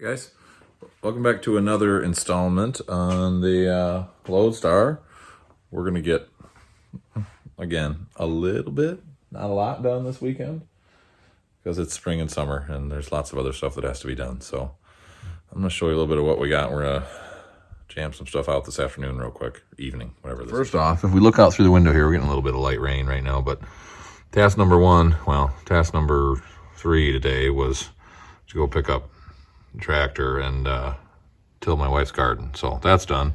Guys, welcome back to another installment on the Loadstar. We're going to get, again, a little bit, not a lot done this weekend because it's spring and summer and there's lots of other stuff that has to be done. So I'm going to show you a little bit of what we got. We're going to jam some stuff out this afternoon real quick, evening, whatever this is. First off, if we look out through the window here, we're getting a little bit of light rain right now, but task number 3 today was to go pick up tractor and till my wife's garden. So that's done.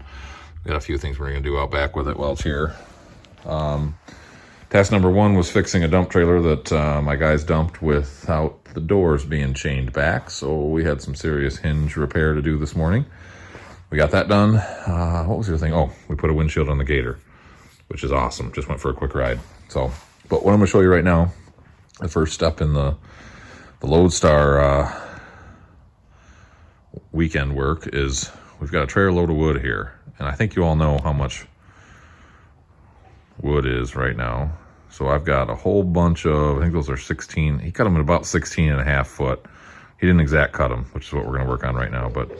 We got a few things we're gonna do out back with it while it's here. Task number 1 was fixing a dump trailer that my guys dumped without the doors being chained back. So we had some serious hinge repair to do this morning. We got that done. What was the other thing? Oh, we put a windshield on the Gator, which is awesome. Just went for a quick ride. So, but what I'm gonna show you right now, the first step in the Loadstar weekend work is we've got a trailer load of wood here, and I think you all know how much wood is right now. So I've got a whole bunch of, I think those are 16, he cut them at about 16 and a half foot. He didn't exact cut them, which is what we're going to work on right now, but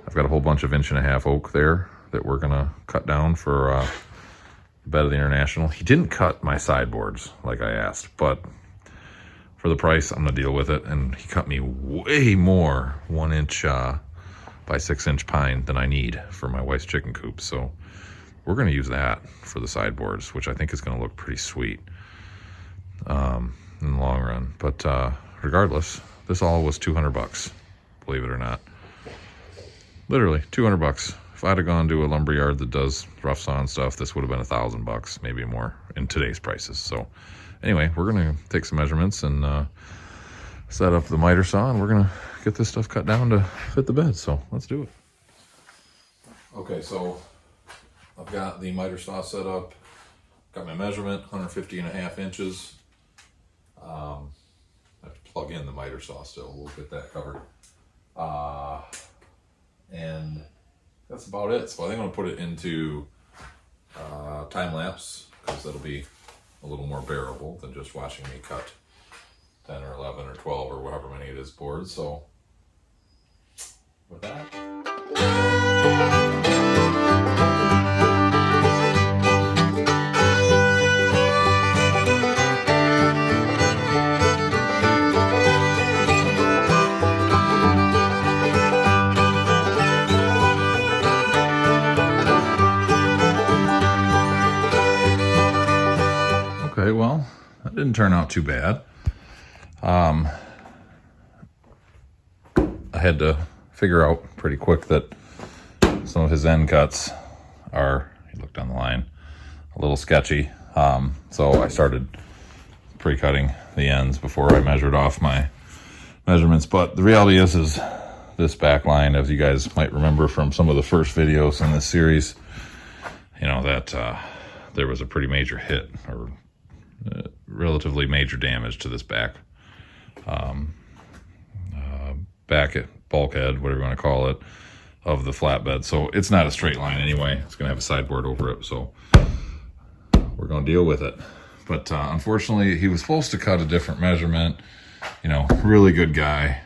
I've got a whole bunch of 1.5 inch oak there that we're going to cut down for the bed of the International. He didn't cut my sideboards like I asked, but for the price, I'm going to deal with it. And he cut me way more 1 inch by 6 inch pine than I need for my wife's chicken coop. So we're going to use that for the sideboards, which I think is going to look pretty sweet in the long run. But regardless, this all was $200, believe it or not. Literally $200. If I'd have gone to a lumber yard that does rough sawn stuff, this would have been $1,000, maybe more in today's prices. So anyway, we're going to take some measurements and set up the miter saw, and we're going to get this stuff cut down to fit the bed. So let's do it. Okay, so I've got the miter saw set up, got my measurement, 150.5 inches. I have to plug in the miter saw still. We'll get that covered. And that's about it. So I think I'm going to put it into time lapse, because that'll be a little more bearable than just watching me cut 10 or 11 or 12 or however many it is boards. So with that. Okay, well, that didn't turn out too bad. I had to figure out pretty quick that some of his end cuts are, he looked on the line, a little sketchy. So I started pre-cutting the ends before I measured off my measurements. But the reality is this back line, as you guys might remember from some of the first videos in this series, you know, that there was a pretty major hit or relatively major damage to this back bulkhead, whatever you want to call it, of the flatbed. So it's not a straight line anyway. It's going to have a sideboard over it, so we're going to deal with it. But unfortunately, he was supposed to cut a different measurement. You know, really good guy,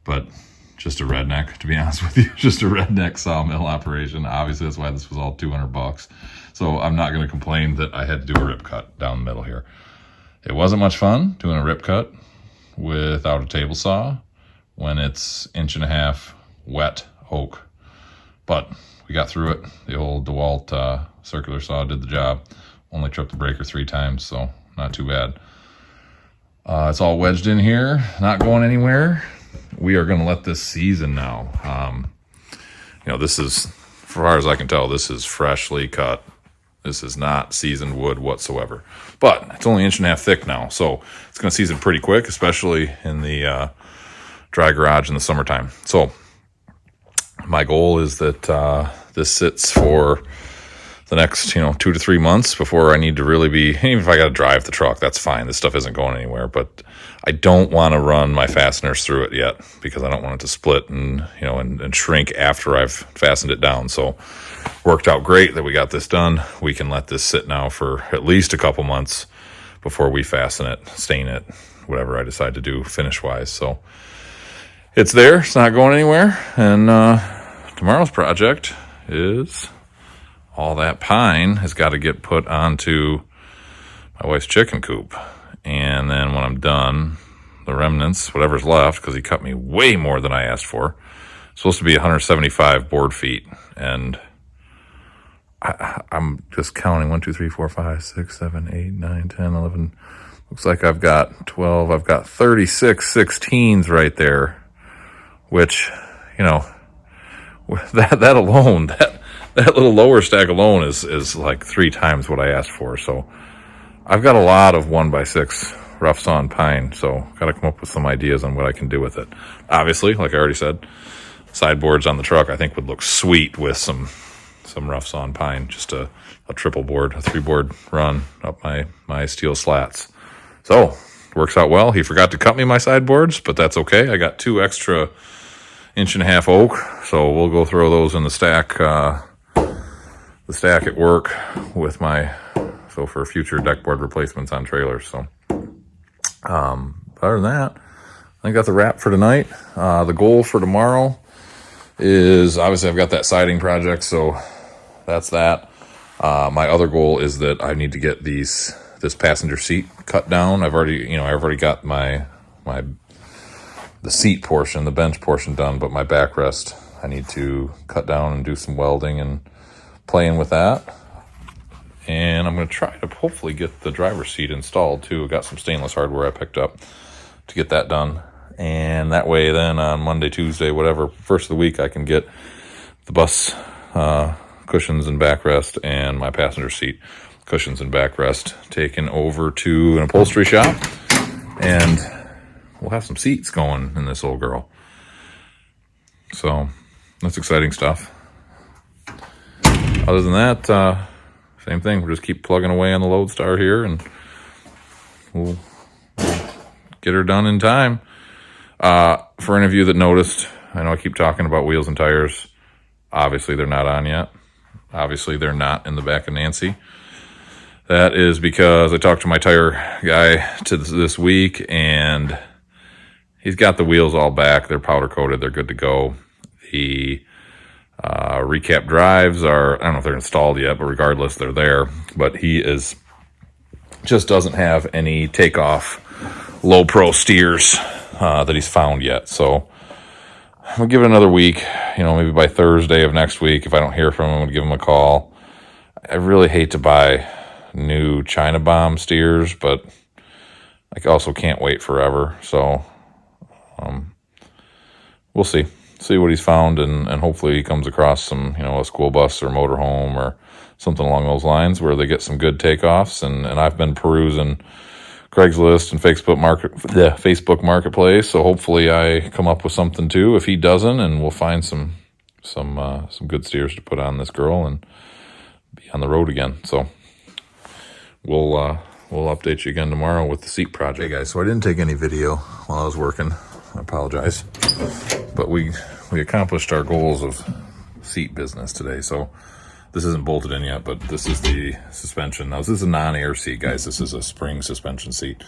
but just a redneck, to be honest with you. Just a redneck sawmill operation. Obviously, that's why this was all $200. So I'm not going to complain that I had to do a rip cut down the middle here. It wasn't much fun doing a rip cut without a table saw when it's 1.5 inch wet oak. But we got through it. The old DeWalt circular saw did the job. Only tripped the breaker 3 times, so not too bad. It's all wedged in here, not going anywhere. We are going to let this season now. You know, this is, as far as I can tell, this is freshly cut. This is not seasoned wood whatsoever. But it's only 1.5 inches thick now, so it's going to season pretty quick, especially in the dry garage in the summertime. So my goal is that this sits for the next, 2 to 3 months before I need to really be, even if I got to drive the truck, that's fine. This stuff isn't going anywhere, but I don't want to run my fasteners through it yet because I don't want it to split and, and shrink after I've fastened it down. So worked out great that we got this done. We can let this sit now for at least a couple months before we fasten it, stain it, whatever I decide to do finish wise. So it's there. It's not going anywhere. And tomorrow's project is all that pine has got to get put onto my wife's chicken coop. And then when I'm done, the remnants, whatever's left, because he cut me way more than I asked for, it's supposed to be 175 board feet. And I'm just counting 1, 2, 3, 4, 5, 6, 7, 8, 9, 10, 11. Looks like I've got 12. I've got 36 16s right there, which, you know, that alone, that little lower stack alone is like 3 times what I asked for. So I've got a lot of 1x6 rough sawn pine. So got to come up with some ideas on what I can do with it. Obviously, like I already said, sideboards on the truck I think would look sweet with some rough sawn pine. Just a triple board, a 3-board run up my steel slats. So works out well. He forgot to cut me my sideboards, but that's okay. I got 2 extra 1.5-inch oak, so we'll go throw those in the stack at work with for future deck board replacements on trailers. So other than that, I think that's a wrap for tonight. The goal for tomorrow is, obviously I've got that siding project, so that's that. My other goal is that I need to get this passenger seat cut down. I've already got the seat portion, the bench portion done, but my backrest I need to cut down and do some welding and playing with that. And I'm going to try to hopefully get the driver's seat installed too. I got some stainless hardware I picked up to get that done. And that way then on Monday, Tuesday, whatever, first of the week, I can get the bus cushions and backrest and my passenger seat cushions and backrest taken over to an upholstery shop. And we'll have some seats going in this old girl. So that's exciting stuff. Other than that, same thing. We'll just keep plugging away on the Loadstar here, and we'll get her done in time. For any of you that noticed, I know I keep talking about wheels and tires. Obviously, they're not on yet. Obviously, they're not in the back of Nancy. That is because I talked to my tire guy this week, and he's got the wheels all back. They're powder coated. They're good to go. The recap drives are, I don't know if they're installed yet, but regardless, they're there. But he just doesn't have any takeoff low pro steers that he's found yet. So I'm gonna give it another week, maybe by Thursday of next week. If I don't hear from him, I'm gonna give him a call. I really hate to buy new China bomb steers, but I also can't wait forever. So we'll see what he's found, and hopefully he comes across some, a school bus or motorhome or something along those lines where they get some good takeoffs. And I've been perusing Craigslist and Facebook Marketplace, so hopefully I come up with something too. If he doesn't, and we'll find some good steers to put on this girl and be on the road again. So we'll update you again tomorrow with the seat project. Hey guys, so I didn't take any video while I was working. I apologize, but we accomplished our goals of seat business today. So this isn't bolted in yet, but this is the suspension. Now, this is a non-air seat, guys. This is a spring suspension seat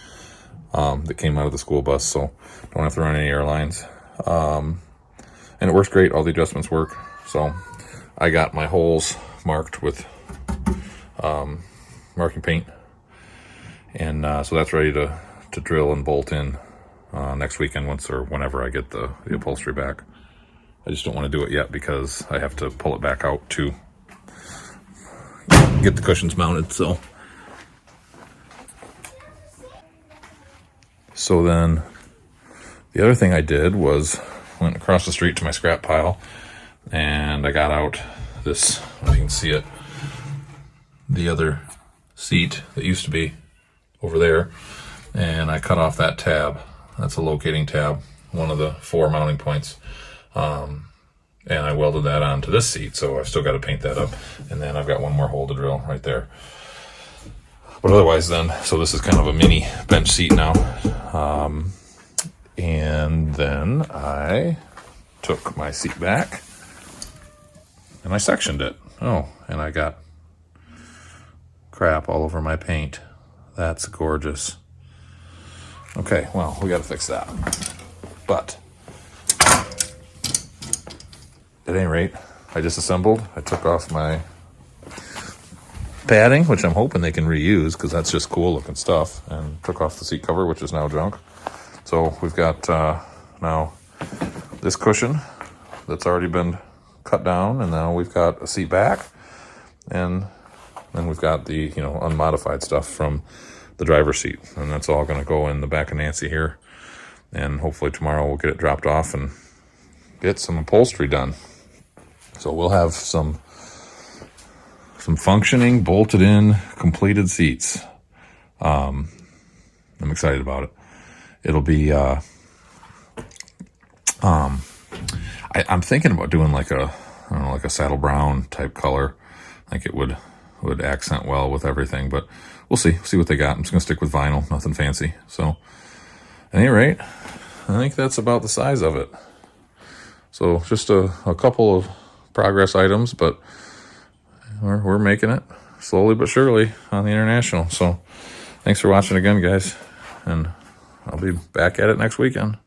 that came out of the school bus, so don't have to run any airlines. And it works great. All the adjustments work. So I got my holes marked with marking paint, and so that's ready to drill and bolt in next weekend whenever I get the upholstery back. I just don't want to do it yet because I have to pull it back out to get the cushions mounted. So then the other thing I did was went across the street to my scrap pile, and I got out this, if you can see it, the other seat that used to be over there, and I cut off that tab. That's a locating tab, one of the 4 mounting points. And I welded that onto this seat, so I've still got to paint that up. And then I've got one more hole to drill right there. But otherwise then, so this is kind of a mini bench seat now. And then I took my seat back and I sectioned it. Oh, and I got crap all over my paint. That's gorgeous. Okay, well, we got to fix that. But at any rate, I disassembled. I took off my padding, which I'm hoping they can reuse because that's just cool looking stuff, and took off the seat cover, which is now junk. So we've got now this cushion that's already been cut down, and now we've got a seat back, and then we've got the, you know, unmodified stuff from the driver's seat, and that's all going to go in the back of Nancy here, and hopefully tomorrow we'll get it dropped off and get some upholstery done. So we'll have some functioning, bolted in, completed seats. I'm excited about it. It'll be I'm thinking about doing like a, I don't know, like a saddle brown type color. I think it would accent well with everything, but we'll see what they got. I'm just gonna stick with vinyl, nothing fancy. So at any rate, I think that's about the size of it. So just a couple of progress items, but we're making it slowly but surely on the International. So thanks for watching again, guys, and I'll be back at it next weekend.